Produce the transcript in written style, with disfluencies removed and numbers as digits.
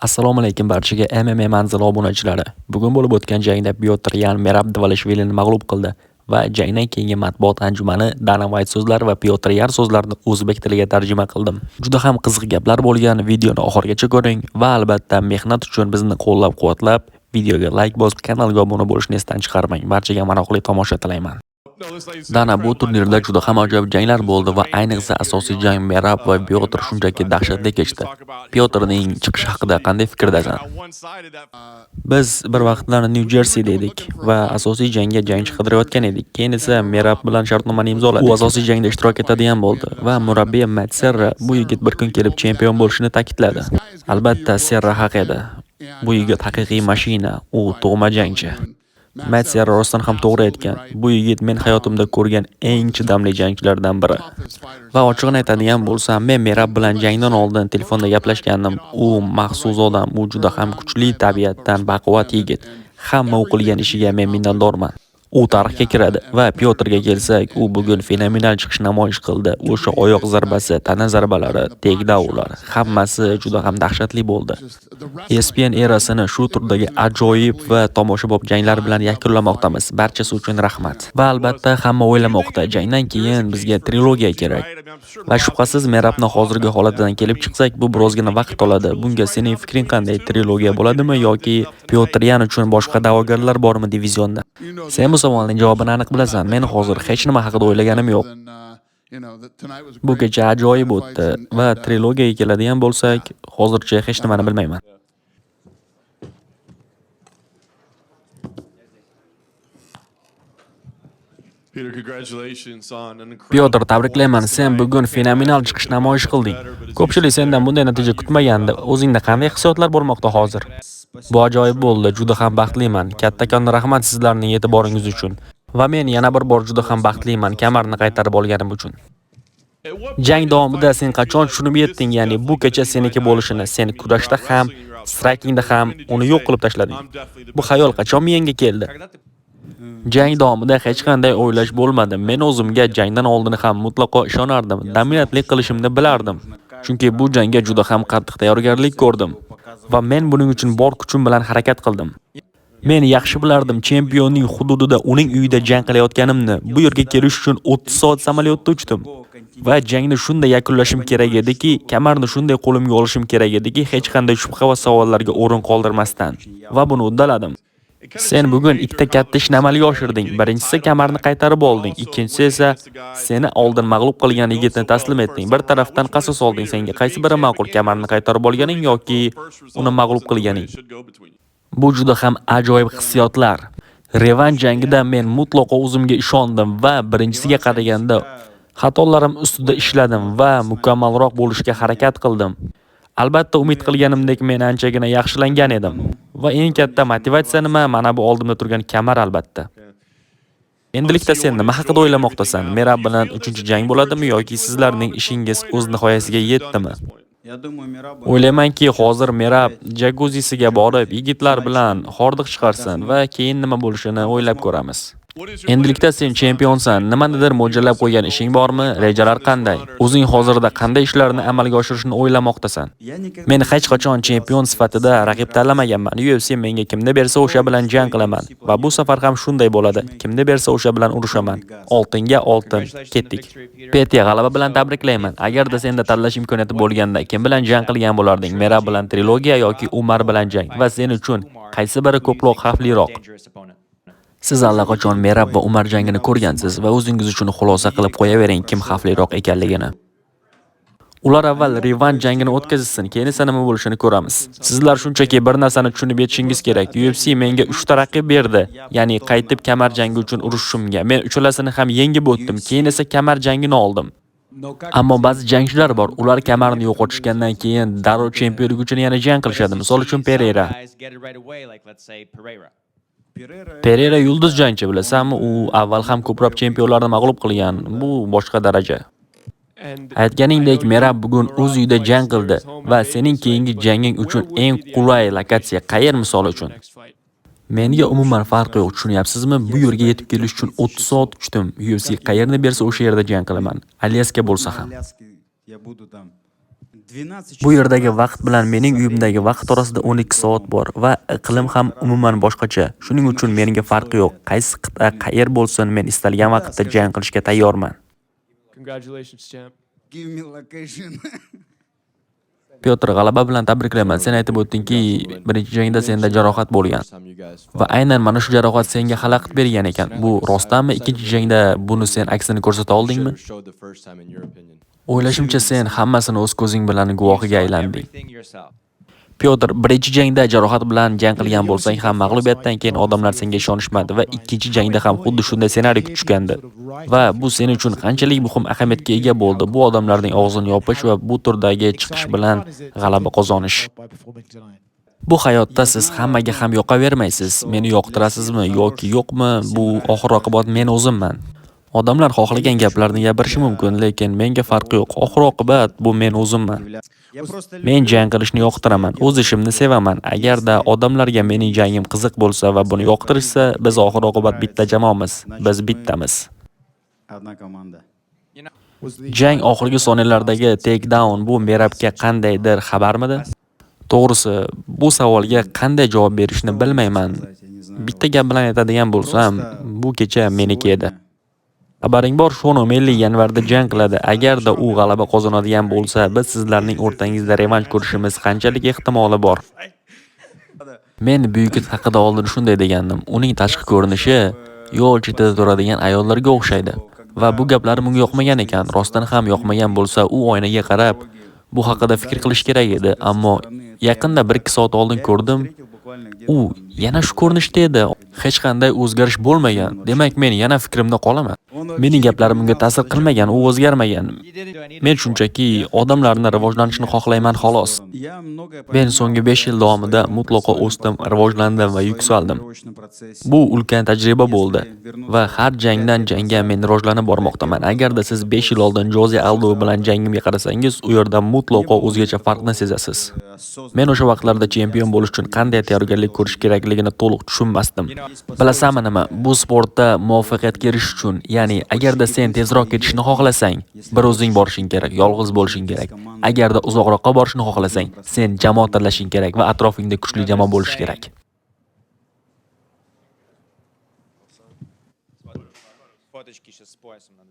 Assalomu alaykum barchaga MMA manzili obunachilari. Bugun bo'lib o'tgan jangda Pyotr Yan Merab Dvalishvilini mag'lub qildi va jangdan keyingi matbuot anjumani Dana White so'zlari va Pyotr Yan so'zlarini o'zbek tiliga tarjima qildim. Juda ham qiziq gaplar bo'lgan, videoni oxirigacha ko'ring va albatta mehnat uchun bizni qo'llab-quvvatlab, videoga like bosib, kanalga obuna bo'lishni esdan chiqarmang. Barchaga maroqli tomosha tilayman. Dana bu turnirda juda ham ajoyib janglar bo'ldi va ayniqsa asosiy jang Merab va Pyotr shunchaki dahshatli kechdi. Pyotrning chiqishi haqida qanday fikrdasan? Biz bir vaqtlar New Jerseyda edik va asosiy jangga jangchi qidirayotgan edik. Keyin esa Merab bilan shartnomani imzoladik. U asosiy jangda ishtirok etadigan bo'ldi va murabbiy Matt Serra bu yigit bir kun kelib chempion bo'lishini ta'kidladi. Albatta, Serra haq edi. Bu yigit haqiqiy mashina, u tug'ma jangchi. Matt Serra rostdan ham to'g'ri aytgan. Bu yigit men hayotimda ko'rgan eng chidamli jangchilardan biri. Va ochig'ini aytadigan bo'lsam, men Merab bilan jangdan oldin telefonda gaplashgandim. U maxsus odam, u juda ham kuchli tabiatdan baquvvat yigit. Hamma u qilgan ishiga men minnatdorman. U tarixga kiradi va Pyotrga kelsak, u bugun fenomenal chiqish namoyish qildi. O'sha oyoq zarbasi, tana zarbalari, takedownlar, hammasi juda ham dahshatli bo'ldi. ESPN erasini shu turdagi ajoyib va tomoshabob janglar bilan yakunlamoqdamiz. Barchasi uchun rahmat. Va albatta hamma o'ylamoqda, jangdan keyin bizga trilogiya kerak. Va shubhasiz Merabning hozirgi holatidan kelib chiqsak, bu birozgina vaqt oladi. Bunga sening fikring qanday? Trilogiya bo'ladimi yoki Pyotr Yan uchun boshqa da'vogarlar bormi divizionda? Sen bu savolning javobini aniq bilasan. Men hozir hech nima haqida o'ylaganim yo'q. Bu kecha ajoyib o'tdi va trilogiyaga keladigan bo'lsak, hozircha hech nimani bilmayman. Pyotr, tabriklayman. Sen bugun fenomenal chiqish namoyish qilding. Ko'pchilik sendan bunday natija kutmagandi. O'zingda qanday hissiyotlar bo'lmoqda hozir? Bu ajoyib bo'ldi. Juda ham baxtliman. Kattakon rahmat sizlarning e'tiboringiz uchun. Va men yana bir bor juda ham baxtliman kamarni qaytarib olganim uchun. Jang davomida sen qachon tushunib yetding, ya'ni bu kecha seniki bo'lishini, sen kurashda ham, strikingda ham uni yo'q qilib tashlading. Bu xayol qachon miyangga keldi? Jang davomida hech qanday o'ylash bo'lmadi. Men o'zimga jangdan oldin ham mutlaqo ishonardim. Dominantlik qilishimni bilardim. Chunki bu jangga juda ham qattiq tayyorgarlik ko'rdim va men buning uchun bor kuchim bilan harakat qildim. Men yaxshi bilardim chempionning hududida uning uyida jang qilayotganimni. Bu yerga kelish uchun 30 soat samolyotda uchdim. Va jangni shunday yakunlashim kerak ediki, kamarni shunday qo'limga olishim kerak ediki, hech qanday shubha va savollarga o'rin qoldirmasdan. Va buni uddaladim. Sen bugun ikkita katta ishni amalga oshirding. Birinchisi kamarni qaytarib olding, ikkinchisi esa seni oldin mag'lub qilgan yigitni taslim etding. Bir tarafdan qasos olding. Senga qaysi biri ma'qul, kamarni qaytarib olganing yoki uni mag'lub qilganing? Bu juda ham ajoyib hissiyotlar. Revansh jangida men mutlaqo o'zimga ishondim va birinchisiga qaraganda xatolarim ustida ishladim va mukammalroq bo'lishga harakat qildim. Albatta umid qilganimdek men anchagina yaxshilangan edim. Va eng katta motivatsiya nima? Mana bu oldimda turgan kamar albatta. Endilikda sen nima haqida o'ylamoqdasan? Merab bilan 3-jang bo'ladimi yoki sizlarning ishingiz o'z nihoyasiga yetdimi? O'ylaymanki, hozir Merab jaguzisiga borib, yigitlar bilan hordiq chiqarsin va keyin nima bo'lishini o'ylab ko'ramiz. Endilikda sen chempionsan. Nimanidir mo'ljallab qo'ygan ishing bormi? Rejalar qanday? O'zing hozirda qanday ishlarni amalga oshirishni o'ylamoqdasan? Men hech qachon chempion sifatida raqib tanlamaganman. UFC menga kimni bersa o'sha bilan jang qilaman va bu safar ham shunday bo'ladi. Kimni bersa o'sha bilan urushaman. Oltinga oltin. Ketdik. Petya, g'alaba bilan tabriklayman. Agarda senda tanlash imkoniyati bo'lganda, kim bilan jang qilgan bo'larding? Merab bilan trilogiya yoki Umar bilan jang? Va sen uchun qaysi biri ko'proq xavfliroq? Siz allaqachon Merab va Umar jangini ko'rgansiz va o'zingiz uchun xulosa qilib qo'yavering kim xavfliroq ekanligini. Ular avval revansh jangini o'tkazsin, keyin esa nima bo'lishini ko'ramiz. Sizlar shunchaki bir narsani tushunib yetishingiz kerak. UFC menga 3 ta raqib berdi, ya'ni qaytib kamar jangi uchun urushishimga. Men uchalasini ham yengib o'tdim, keyin esa kamar jangini oldim. Ammo ba'zi jangchilar bor, ular kamarni yo'qotishgandan keyin darrov chempionlik uchun yana jang qilishadi. Misol uchun Pereira. Pereira yulduz jangchi, bilasanmi? U avval ham ko'plab chempionlarni mag'lub qilgan. Bu boshqa daraja. Aytganingdek, Merab bugun o'z uyida jang qildi va sening keyingi janging uchun eng qulay lokatsiya qayer misol uchun? Menga umuman farqi yo'q, tushunyapsizmi? Bu yerga yetib kelish uchun 30 soat uchdim. UFC qayerni bersa o'sha yerda jang qilaman. Alyaska bo'lsa ham. Bu yerdagi vaqt bilan mening uyimdagi vaqt orasida 12 soat bor va iqlim ham umuman boshqacha. Shuning uchun menga farqi yo'q. Qaysi qit'a, qayer bo'lsin, men istalgan vaqtda jang qilishga tayyorman. Congratulations, champ. Give me location. Pyotr, g'alaba bilan tabriklayman. Sen aytib o'tdingki, birinchi jangda senda jarohat bo'lgan. Va aynan mana shu jarohat senga xalaqit bergan ekan. Bu rostdanmi? Ikkinchi jangda buni sen aksini ko'rsata oldingmi? O'ylashimcha sen hammasini o'z ko'zing bilan guvohiga aylanding. Pyotr, birinchi jangda jarohat bilan jang qilgan bo'lsang ham mag'lubiyatdan keyin odamlar senga ishonishmadi va ikkinchi jangda ham xuddi shunday ssenariy tushgandi. Va bu sen uchun qanchalik muhim ahamiyatga ega bo'ldi? Bu odamlarning og'zini yopish va bu turdagi chiqish bilan g'alaba qozonish. Bu hayotda siz hammaga ham yoqavermaysiz. Meni yoqtirasizmi yoki yo'qmi? Bu oxir-oqibat men o'zimman. Odamlar xohlagan gaplarni gapirishi mumkin, lekin menga farqi yo'q. Oxir-oqibat bu men o'zimman. Men jang qilishni yoqtiraman, o'z ishimni sevaman. Agarda odamlarga mening jangim qiziq bo'lsa va buni yoqtirishsa, biz oxir-oqibat bitta jamoamiz. Biz bittamiz. Одна команда. Jang oxirgi soniyalardagi takedown bu Merabga qandaydir xabarmidi? To'g'risi, bu savolga qanday javob berishni bilmayman. Bitta gap bilan aytadigan bo'lsam, bu kecha meniki edi. Xabaring bor, Shon O'Malley yanvarda jang qiladi. Agarda u g'alaba qozonadigan bo'lsa, biz sizlarning o'rtangizda revansh ko'rishimiz qanchalik ehtimoli bor? Men Buyuk it haqida oldin shunday degandim. Uning tashqi ko'rinishi yo'l chetida turadigan ayollarga o'xshaydi. Va bu gaplarim unga yoqmagan ekan. Rostdan ham yoqmagan bo'lsa, u oynaga qarab bu haqida fikr qilish kerak edi. Ammo yaqinda 1-2 soat oldin ko'rdim. U yana shu ko'rinishda edi. Hech qanday o'zgarish bo'lmagan. Demak, men yana fikrimda qolaman. Mening gaplarim unga ta'sir qilmagan, u o'zgarmagan. Men shunchaki odamlarning rivojlanishini xohlayman xolos. Men so'nggi 5 yil davomida mutlaqo o'sdim, rivojlandim va yuksaldim. Bu ulkan tajriba bo'ldi va har jangdan jangga men rivojlanib bormoqdaman. Agarda siz 5 yil oldin Jose Aldo bilan jangimga qarasangiz, u yerda mutlaqo o'zgacha farqni sezasiz. Men o'sha vaqtlarda chempion bo'lish uchun qanday tayyorgarlik ko'rish kerakligini to'liq tushunmasdim. Bilasanmi nima? Bu sportda muvaffaqiyatga erishish uchun, ya'ni agarda sen tezroq ketishni xohlasang, bir o'zing borishing kerak, yolg'iz bo'lishing kerak. Agarda uzoqroqqa borishni xohlasang, sen jamoat tanlashing kerak va atrofingda kuchli jamoa bo'lishi kerak. Фоточки сейчас с поясом.